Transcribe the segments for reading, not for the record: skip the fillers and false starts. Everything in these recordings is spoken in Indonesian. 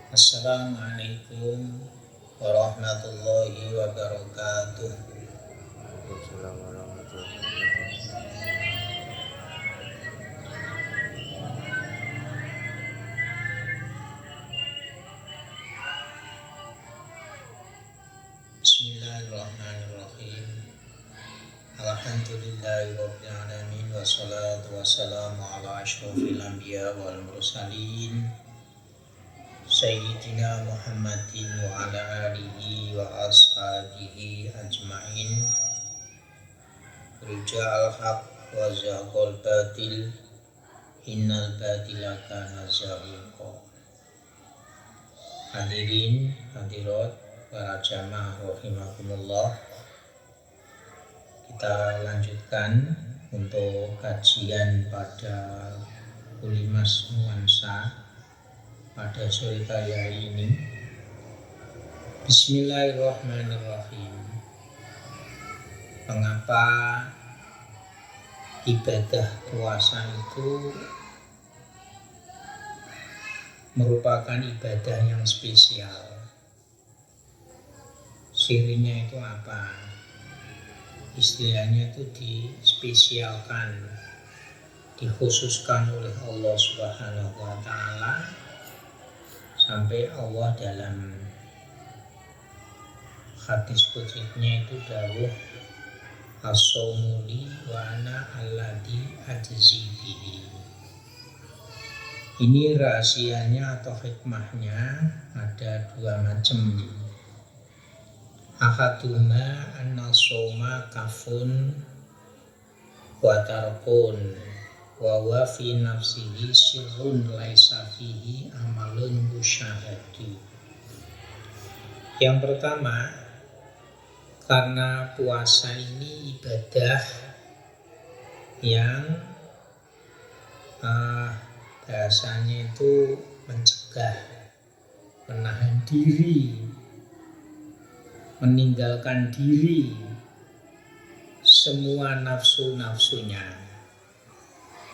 Assalamualaikum warahmatullahi wabarakatuh. Waalaikumsalam warahmatullahi wabarakatuh. Bismillahirrahmanirrahim. Alhamdulillahirabbil alamin wassalatu wassalamu ala asyrofil anbiya wal mursalin Sayyidina Muhammadin wa ala alihi wa ashabihi ajmain. Rijal haq wa zaqal batil, innal batila kana zahuqa. Hadirin hadirat para jamaah rahimakumullah, kita lanjutkan untuk kajian pada Kulimas Nuansa pada sore kali ini. Bismillahirrahmanirrahim. Mengapa ibadah puasa itu merupakan ibadah yang spesial? Sirinya itu apa? Istilahnya itu dispesialkan, dikhususkan oleh Allah Subhanahu wa Ta'ala, sampai Allah dalam hadis qudsinya itu dawuh as-shaumuli wa ana alladzi ajzi bihi. Ini rahasianya atau hikmahnya ada dua macam. Ahaduma an-nasoma kafun wa tarkun wa huwa fi nafsihi sirrun laisa fihi amalun musyahadu. Yang pertama, karena puasa ini ibadah yang bahasanya itu mencegah, menahan diri, meninggalkan diri semua nafsu-nafsunya,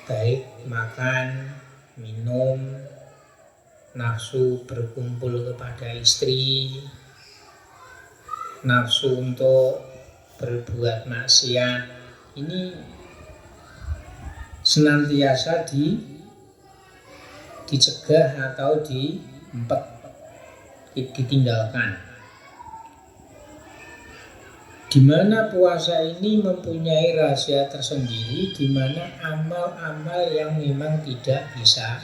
baik makan, minum, nafsu berkumpul kepada istri, nafsu untuk berbuat maksiat, ini senantiasa dicegah atau ditinggalkan. Di mana puasa ini mempunyai rahasia tersendiri, di mana amal-amal yang memang tidak bisa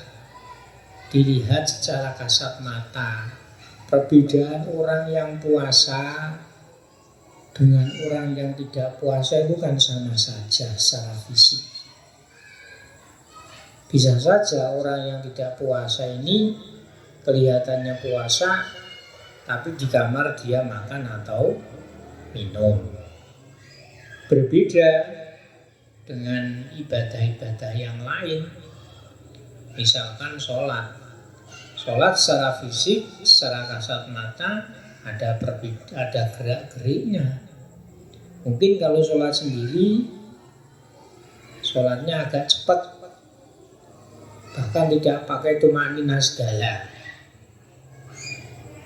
dilihat secara kasat mata. Perbedaan orang yang puasa dengan orang yang tidak puasa itu kan sama saja secara fisik. Bisa saja orang yang tidak puasa ini kelihatannya puasa, tapi di kamar dia makan atau minum. Berbeda dengan ibadah-ibadah yang lain. Misalkan sholat secara fisik, secara kasat mata ada gerak-geriknya. Mungkin kalau sholat sendiri, sholatnya agak cepat, bahkan tidak pakai tumanina segala.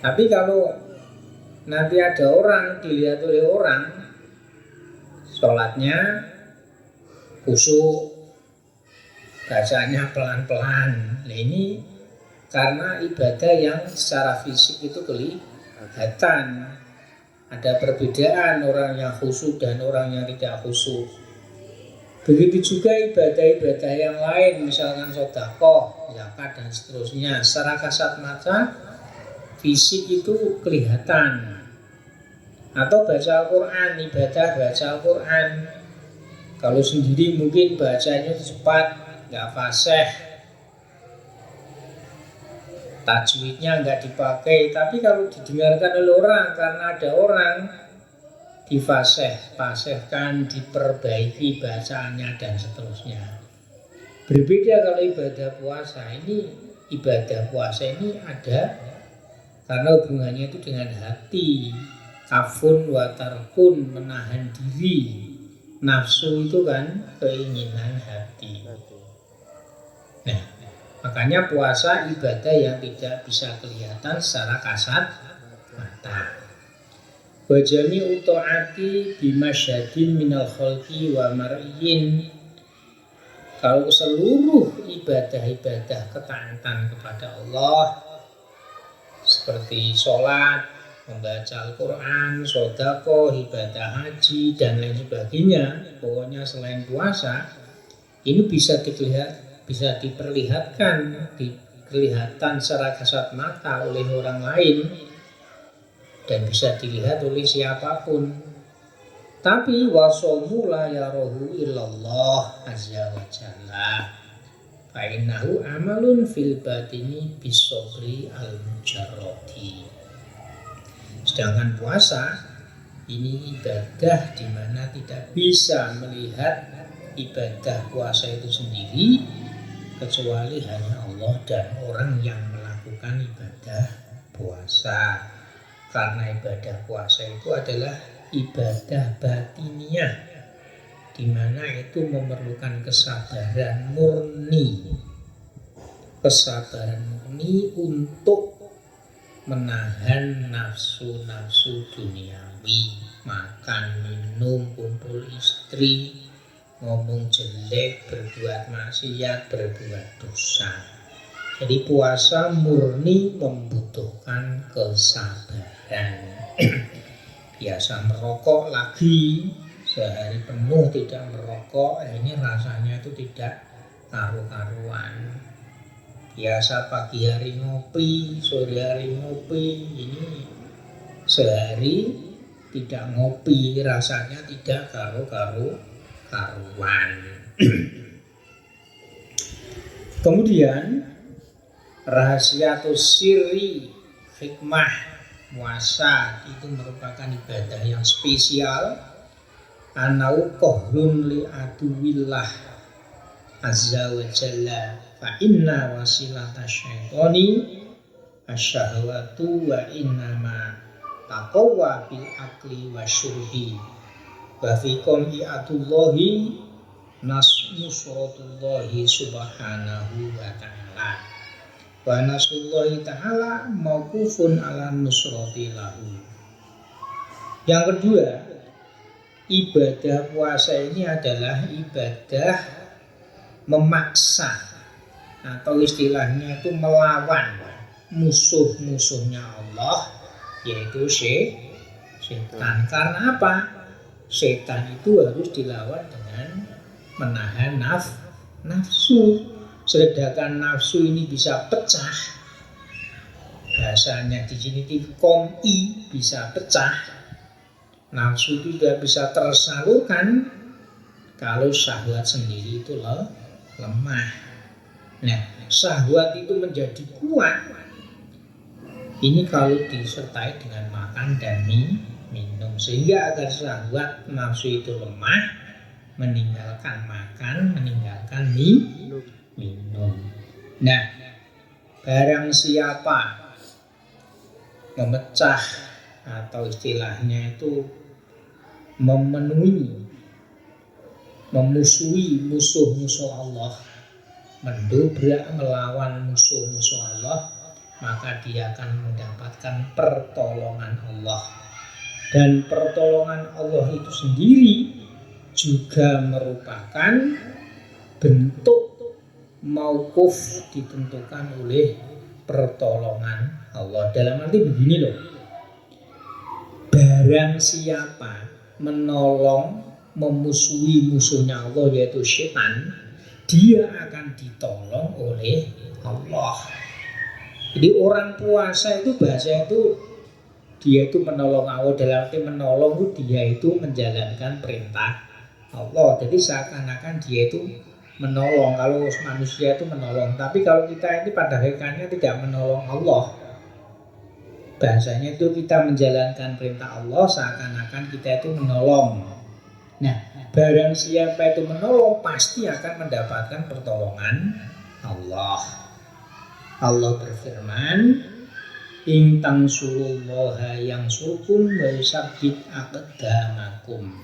Tapi kalau nanti ada orang, dilihat oleh orang, sholatnya khusyuk, bacanya pelan-pelan. Nah, ini karena ibadah yang secara fisik itu kelihatan. Ada perbedaan orang yang khusyuk dan orang yang tidak khusyuk. Begitu juga ibadah-ibadah yang lain, misalkan sedekah, zakat dan seterusnya. Secara kasat mata fisik itu kelihatan. Atau baca Al-Quran, ibadah baca Al-Quran, kalau sendiri mungkin bacanya cepat, gak fasih, tajwidnya gak dipakai. Tapi kalau didengarkan oleh orang, karena ada orang, difasihkan, diperbaiki bacaannya dan seterusnya. Berbeda kalau ibadah puasa ini. Ibadah puasa ini ada karena hubungannya itu dengan hati. Kafun wa tarkun, menahan diri. Nafsu itu kan keinginan hati. Nah, Makanya puasa ibadah yang tidak bisa kelihatan secara kasat mata. Wa jami'u ta'ati bimasyadin minal khalqi wa mar'iyin. Kalau seluruh ibadah-ibadah ketaatan kepada Allah seperti sholat, membaca Al-Quran, sedekah, ibadah haji dan lain sebagainya, pokoknya selain puasa ini bisa diperlihatkan, kelihatan secara kasat mata oleh orang lain dan bisa dilihat oleh siapapun. Tapi wasomu la yarahu illallah azza wa jalla. Fa innahu amalun fil batini bisobri al-mujarrodi. Sedangkan puasa ini ibadah di mana tidak bisa melihat ibadah puasa itu sendiri kecuali hanya Allah dan orang yang melakukan ibadah puasa. Karena ibadah puasa itu adalah ibadah batiniah, di mana itu memerlukan kesabaran murni untuk menahan nafsu-nafsu duniawi, makan, minum, kumpul istri, ngomong jelek, berbuat maksiat, berbuat dosa. Jadi puasa murni membutuhkan kesabaran. Biasa merokok lagi, sehari penuh tidak merokok, ini rasanya itu tidak karu-karuan. Biasa pagi hari ngopi, sore hari ngopi, ini sehari tidak ngopi, rasanya tidak karuan. Kemudian rahasia atau siri hikmah puasa itu merupakan ibadah yang spesial. Anau qahrun li aduwillah azza wa jalla fa inna wasilata syaitani asyahwatu wa innama taqawwa bil akli wa syurbi wa fi qom'iatullahi nusratullahi subhanahu wa ta'ala wa nasrullahi ta'ala mauqufun ala nusrati lahu. Yang kedua, ibadah puasa ini adalah ibadah memaksa atau istilahnya itu melawan musuh-musuhnya Allah, yaitu setan. Karena apa? Setan itu harus dilawan dengan menahan nafsu. Sedangkan nafsu ini bisa pecah, bahasanya di sini kom'i, bisa pecah. Nafsu itu tidak bisa tersalurkan kalau syahwat sendiri itu lemah. Nah, syahwat itu menjadi kuat ini kalau disertai dengan makan dan minum, sehingga agar syahwat nafsu itu lemah, meninggalkan makan, meninggalkan minum. Nah, barang siapa memecah atau istilahnya itu memusuhi musuh-musuh Allah, mendobrak melawan musuh-musuh Allah, maka dia akan mendapatkan pertolongan Allah. Dan pertolongan Allah itu sendiri juga merupakan bentuk mauquf, ditentukan oleh pertolongan Allah. Dalam arti begini loh, barang siapa menolong memusuhi musuhnya Allah yaitu setan, dia akan ditolong oleh Allah. Jadi orang puasa itu bahasa itu dia itu menolong Allah, dalam arti menolong itu dia itu menjalankan perintah Allah. Jadi seakan-akan dia itu menolong, kalau manusia itu menolong. Tapi kalau kita ini pada hakikatnya tidak menolong Allah. Bahasanya itu kita menjalankan perintah Allah seakan-akan kita itu menolong. Nah, barang siapa itu menolong pasti akan mendapatkan pertolongan Allah. Allah berfirman, in tansurullaha yansurkum wa yusabbit aqdamakum.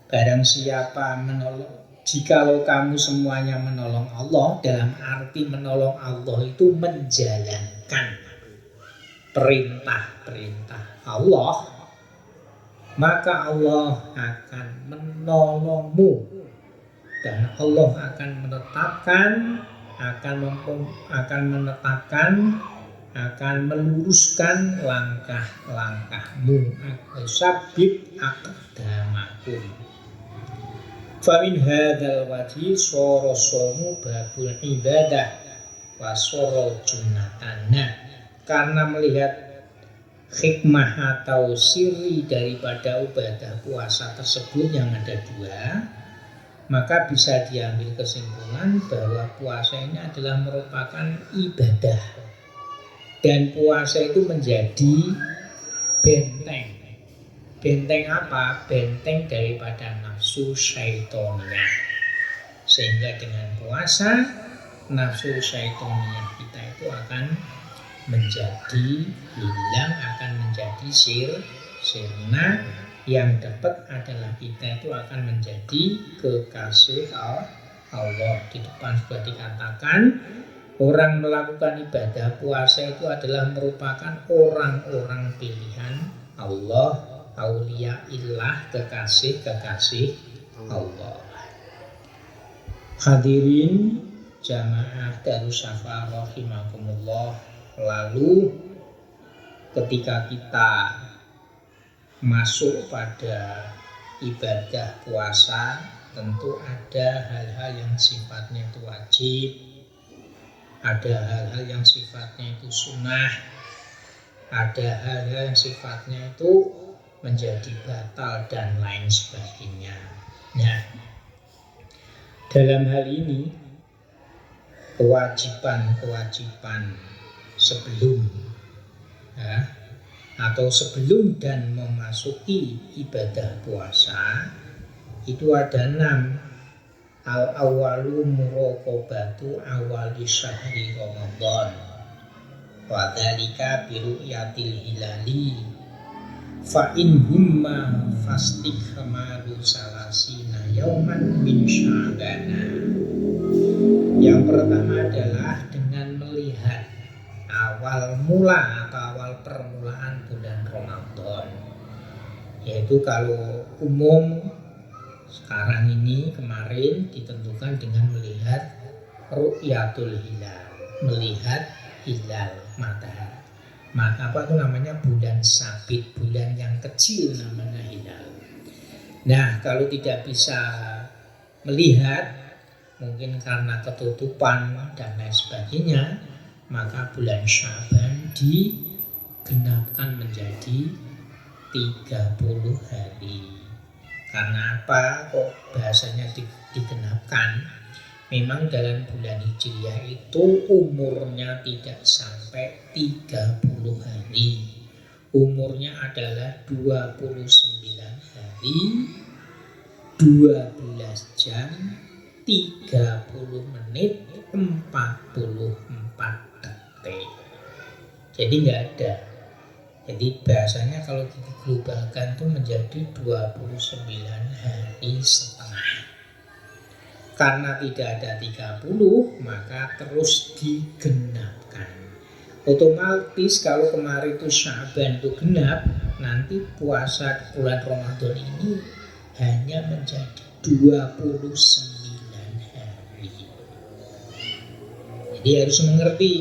Barang siapa menolong Jikalau kamu semuanya menolong Allah, dalam arti menolong Allah itu menjalankan perintah-perintah Allah, maka Allah akan menolongmu dan Allah akan menetapkan, akan meluruskan langkah-langkahmu. Sabit aqdamakum. Famin hadzal wajhi soro somu babul ibadah wa soro junatana. Karena melihat hikmah atau siri daripada ibadah puasa tersebut yang ada dua, maka bisa diambil kesimpulan bahwa puasa ini adalah merupakan ibadah. Dan puasa itu menjadi benteng. Benteng apa? Benteng daripada nafsu syaitoniyah. Sehingga dengan puasa, nafsu syaitoniyah kita itu akan menjadi hilang, akan menjadi sirna. Yang dapat adalah kita itu akan menjadi kekasih Allah. Di depan sudah dikatakan, orang melakukan ibadah puasa itu adalah merupakan orang-orang pilihan Allah, aulia illah, kekasih-kekasih Allah. Hadirin jamaah Darussafa rahimakumullah. Lalu ketika kita masuk pada ibadah puasa, tentu ada hal-hal yang sifatnya itu wajib, ada hal-hal yang sifatnya itu sunnah, ada hal-hal yang sifatnya itu menjadi batal dan lain sebagainya. Nah, dalam hal ini kewajiban sebelum atau sebelum dan memasuki ibadah puasa itu ada 6. Al-awwalu muraqabatu awali syahri Ramadan wa dzalika bi ru'yatil hilali fa in humma fastighmaru salasina yauman min sya'bana. Yang pertama adalah dengan melihat awal mula atau awal permulaan bulan Ramadan. Yaitu kalau umum sekarang ini, kemarin ditentukan dengan melihat ru'yatul hilal, melihat hilal matahari. Maka apa itu namanya bulan sabit, bulan yang kecil namanya hilal. Nah, kalau tidak bisa melihat, mungkin karena ketutupan dan lain sebagainya, maka bulan Sya'ban digenapkan menjadi 30 hari. Karena apa kok bahasanya digenapkan? Memang dalam bulan Hijriah itu umurnya tidak sampai 30 hari. Umurnya adalah 29 hari, 12 jam, 30 menit, 44 detik. Jadi nggak ada. Jadi bahasanya kalau diglobalkan itu menjadi 29 hari setengah. Karena tidak ada 30, maka terus digenapkan. Otomatis kalau kemarin itu Sya'ban itu genap, nanti puasa bulan Ramadan ini hanya menjadi 29 hari. Jadi harus mengerti.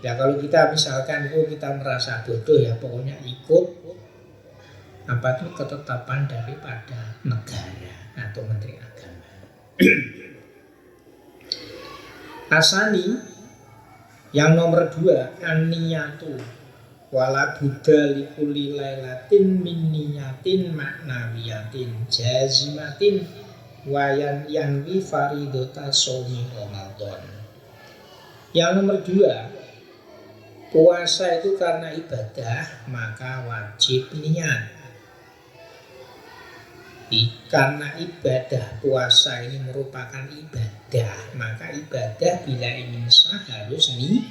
Ya kalau kita misalkan kita merasa bodoh, ya pokoknya ikut apa itu ketetapan daripada negara atau menteri agama. Asani yang nomor 2, an-niyatu wala budda likulli lailatin min niyatin maknawiyatin jazimatin wayan yanwi faridota shaumi Ramadan. Yang nomor 2, puasa itu karena ibadah maka wajib niat. Karena ibadah puasa ini merupakan ibadah, maka ibadah bila ingin sah harus niat.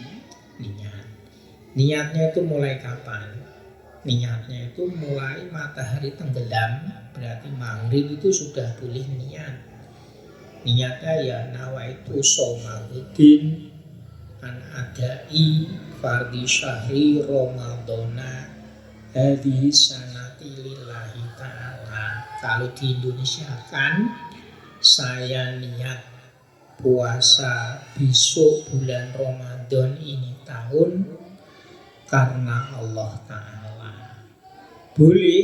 Niatnya itu mulai kapan? Niatnya itu mulai matahari tenggelam, berarti maghrib itu sudah boleh niat. niatnya ya nawaitu somaluddin an adai fardhi syahri Ramadhana hadhihi sanati lillahi ta'ala. Kalau di Indonesia kan saya niat puasa besok bulan Ramadan ini tahun karena Allah Ta'ala. Boleh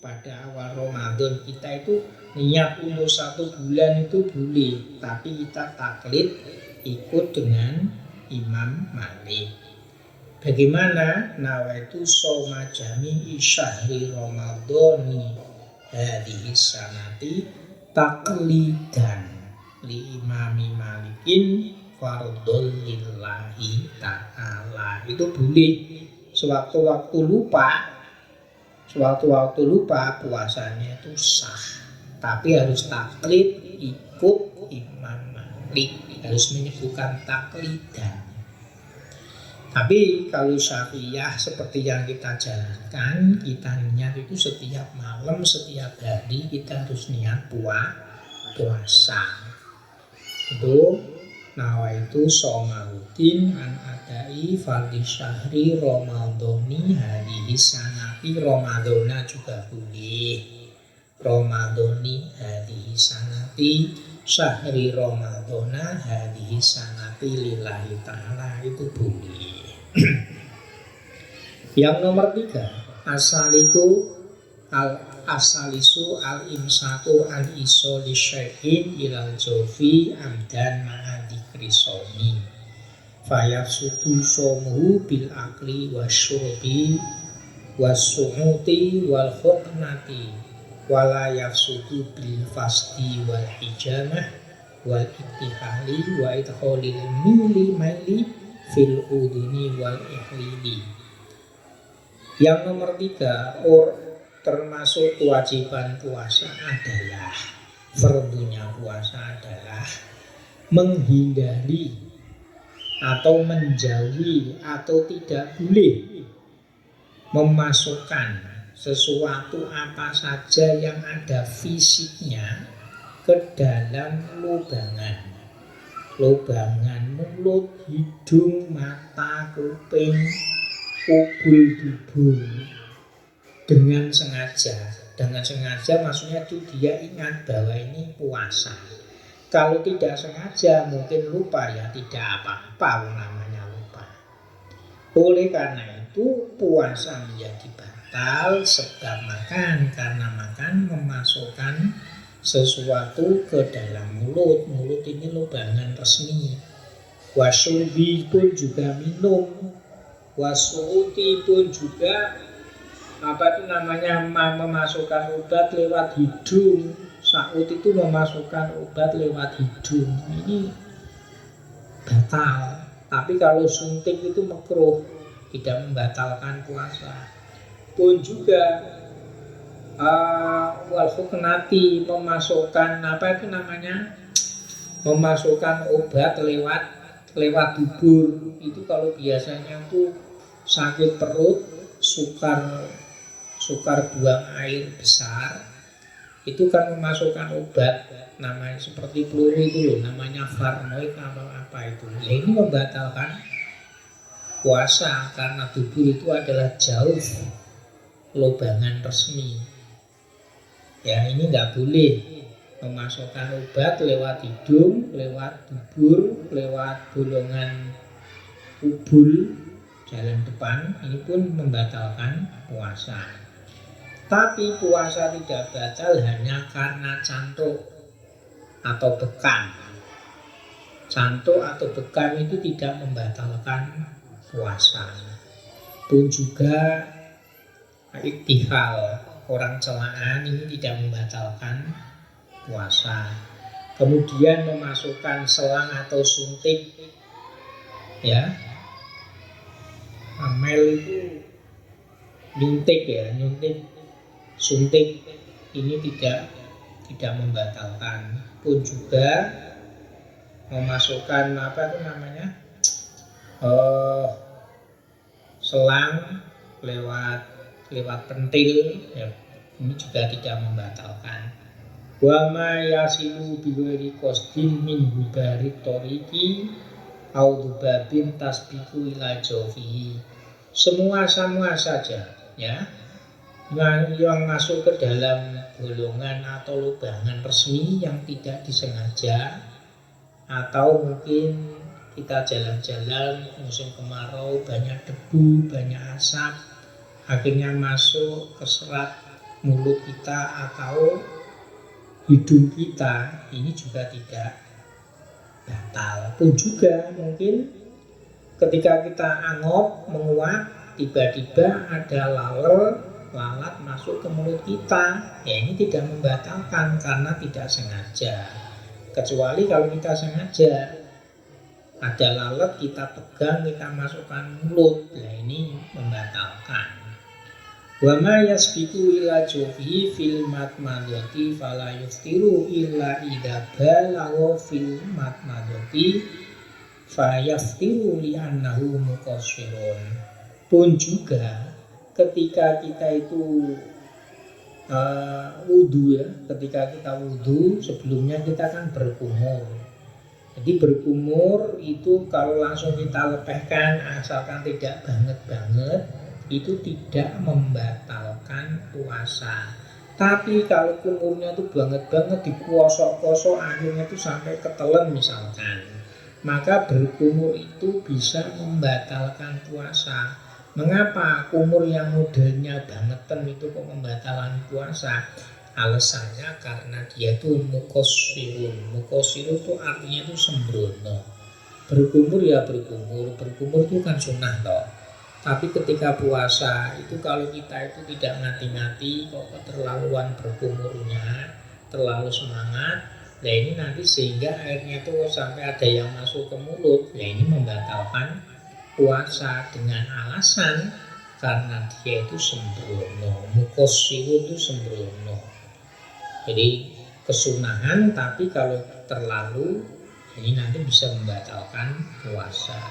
pada awal Ramadan kita itu niat untuk 1 bulan itu boleh, tapi kita taklid ikut dengan Imam Malik. Bagaimana? Nawaitu shoma jami'i syahri Ramadhani hadhihi sanati taklidan li imami malikin fardhul lillahi ta'ala. Itu boleh sewaktu-waktu lupa puasanya itu sah, tapi harus taklid ikut Imam Malik, harus menyebutkan taklidan. Tapi kalau Syafi'iyah seperti yang kita jalankan, kita niat itu setiap malam, setiap hari kita harus niat puasa. Itu nawaitu somaluddin an adai fardhi syahri Ramadhani hadhihi sanati. Ramadhana juga boleh. Ramadhani hadhihi sanati syahri Ramadhana hadhihi sanati lillahi ta'ala, itu boleh. Yang nomor 3, asalisu al imsaku al iso li syai'in ilal jofi amdan ma'adikri somi fayafsudu somuhu bil akli wasyurbi wasumuti wal khoknati wala yafsudu bil fasdi wal hijamah wal iktihali wa idkholil maili fil udhuni wal ihlili. Yang nomor 3, termasuk kewajiban puasa adalah, fardunya puasa adalah menghindari atau menjauhi atau tidak boleh memasukkan sesuatu apa saja yang ada fisiknya ke dalam lubangan mulut, hidung, mata, kuping, dubur dengan sengaja. Dengan sengaja maksudnya itu dia ingat bahwa ini puasa. Kalau tidak sengaja mungkin lupa, ya tidak apa-apa, namanya lupa. Oleh karena itu puasa menjadi batal sebab makan, karena makan memasukkan sesuatu ke dalam mulut. Mulut ini lubangan resmi. Wasyurbi pun juga minum. Wasuuti pun juga memasukkan obat lewat hidung. Saut itu memasukkan obat lewat hidung. Ini batal. Tapi kalau suntik itu makruh, tidak membatalkan puasa. Pun juga wal huknati memasukkan memasukkan obat lewat dubur. Itu kalau biasanya itu sakit perut, sukar buang air besar, itu kan memasukkan obat namanya seperti peluru itu loh, namanya farnoid apa itu. Nah, ini membatalkan puasa karena dubur itu adalah jauh lubangan resmi. Ya, ini nggak boleh memasukkan obat lewat hidung, lewat dubur, lewat bolongan ubul jalan depan. Ini pun membatalkan puasa. Tapi puasa tidak batal hanya karena cantuk atau bekam. Cantuk atau bekam itu tidak membatalkan puasa. Pun juga iktihal, orang celaan, ini tidak membatalkan puasa. Kemudian memasukkan selang atau suntik, ya, amel itu nyuntik, suntik ini tidak membatalkan. Pun juga memasukkan selang lewat pentil, ya, ini juga tidak membatalkan Wa ma yasilu biwari qasdin min hubari toriki au dubabin tasbiku ila jawfihi. Semua saja ya yang masuk ke dalam bolongan atau lubangan resmi yang tidak disengaja, atau mungkin kita jalan-jalan musim kemarau banyak debu, banyak asap, akhirnya masuk ke serat mulut kita atau hidung kita, ini juga tidak batal. Pun juga mungkin ketika kita angop, menguap, tiba-tiba ada lalat masuk ke mulut kita, ya ini tidak membatalkan karena tidak sengaja. Kecuali kalau kita sengaja, ada lalat kita pegang, kita masukkan mulut, ya ini membatalkan. Wa ma yasbiqu ila jawfihi fil matmadati fala yuftiru illa idza balagha fil matmadati fa yaftiru li annahu muqassirun. Pun juga ketika kita itu wudu ya, ketika kita wudu sebelumnya kita kan berkumur. Jadi berkumur itu kalau langsung kita lepehkan asalkan tidak banget itu tidak membatalkan puasa. Tapi kalau kumurnya itu banget dikosok-kosok akhirnya itu sampai ketelen misalkan, maka berkumur itu bisa membatalkan puasa. Mengapa kumur yang modelnya bangetan itu kok membatalkan puasa? Alasannya karena dia itu mukosirun. Mukosirun itu artinya itu sembrono. Berkumur ya berkumur itu kan sunnah toh. Tapi ketika puasa itu kalau kita itu tidak ngati-ngati kok keterlaluan berkumurnya, terlalu semangat, nah ini nanti sehingga airnya itu sampai ada yang masuk ke mulut, nah ini membatalkan puasa dengan alasan karena dia itu sembrono. Mukosirun itu sembrono. Jadi kesunahan, tapi kalau terlalu ini nanti bisa membatalkan puasa.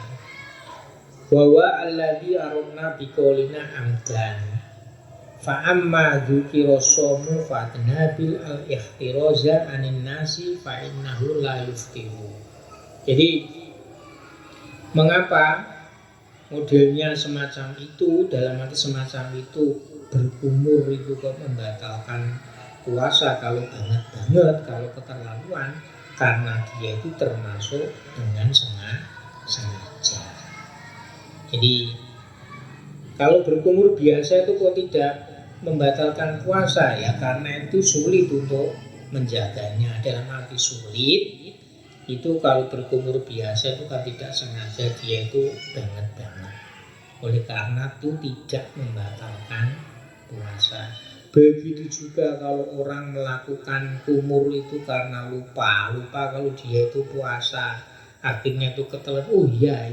Wa alladzi arunna biqaulina amdan fa amma dzukira shamu fatnabil al-ihtiraza anin nasi fa innahu la yuftiru. Jadi mengapa modelnya semacam itu, dalam arti semacam itu berkumur itu kok membatalkan puasa kalau banget kalau keterlaluan, karena dia itu termasuk dengan sengaja. Jadi kalau berkumur biasa itu kok tidak membatalkan puasa ya karena itu sulit untuk menjaganya. Dalam arti sulit itu kalau berkumur biasa itu kan tidak sengaja dia itu banget. Oleh karena itu tidak membatalkan puasa. Begitu juga kalau orang melakukan kumur itu karena lupa kalau dia itu puasa, akhirnya itu ketelan, oh iya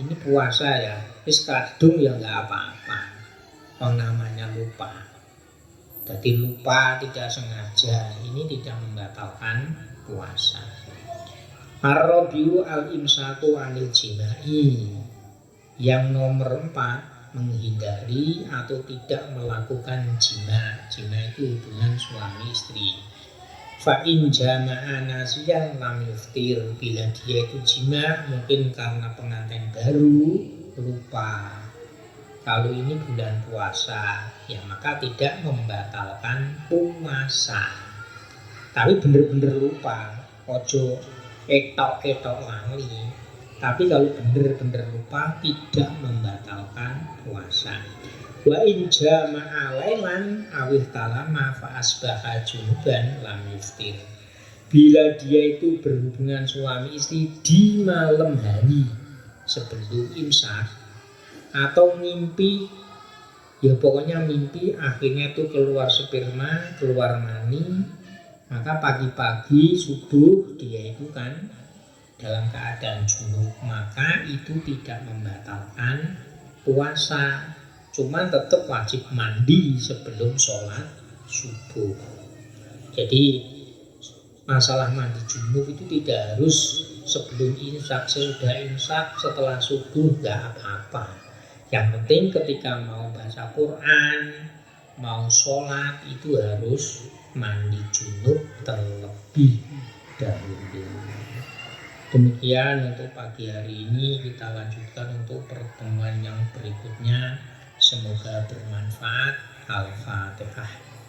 ini puasa ya, wis kadung ya nggak apa-apa, namanya lupa. Jadi lupa tidak sengaja, ini tidak membatalkan puasa. Ar-rabiu al-imsaku anil jimai. Yang nomor 4, menghindari atau tidak melakukan jima. Jima itu hubungan suami istri. Fa in jama'a nasiyan lam yuftir. Bila dia itu jima mungkin karena pengantin baru lupa kalau ini bulan puasa, ya maka tidak membatalkan puasa. Tapi bener-bener lupa, ojo ketok lali. Tapi kalau benar-benar lupa tidak membatalkan puasa. Wa in jama'a lailan awih talama fa asbaha junuban lam yuftir. Bila dia itu berhubungan suami istri di malam hari sebelum imsak atau mimpi, ya pokoknya mimpi akhirnya itu keluar sperma, keluar mani, maka pagi-pagi subuh dia itu kan dalam keadaan junub, maka itu tidak membatalkan puasa, cuman tetap wajib mandi sebelum sholat subuh. Jadi masalah mandi junub itu tidak harus sebelum imsak, sesudah imsak, setelah subuh nggak apa-apa. Yang penting ketika mau baca Quran, mau sholat itu harus mandi junub terlebih dahulu. Demikian untuk pagi hari ini, kita lanjutkan untuk pertemuan yang berikutnya. Semoga bermanfaat. Al-Fatihah.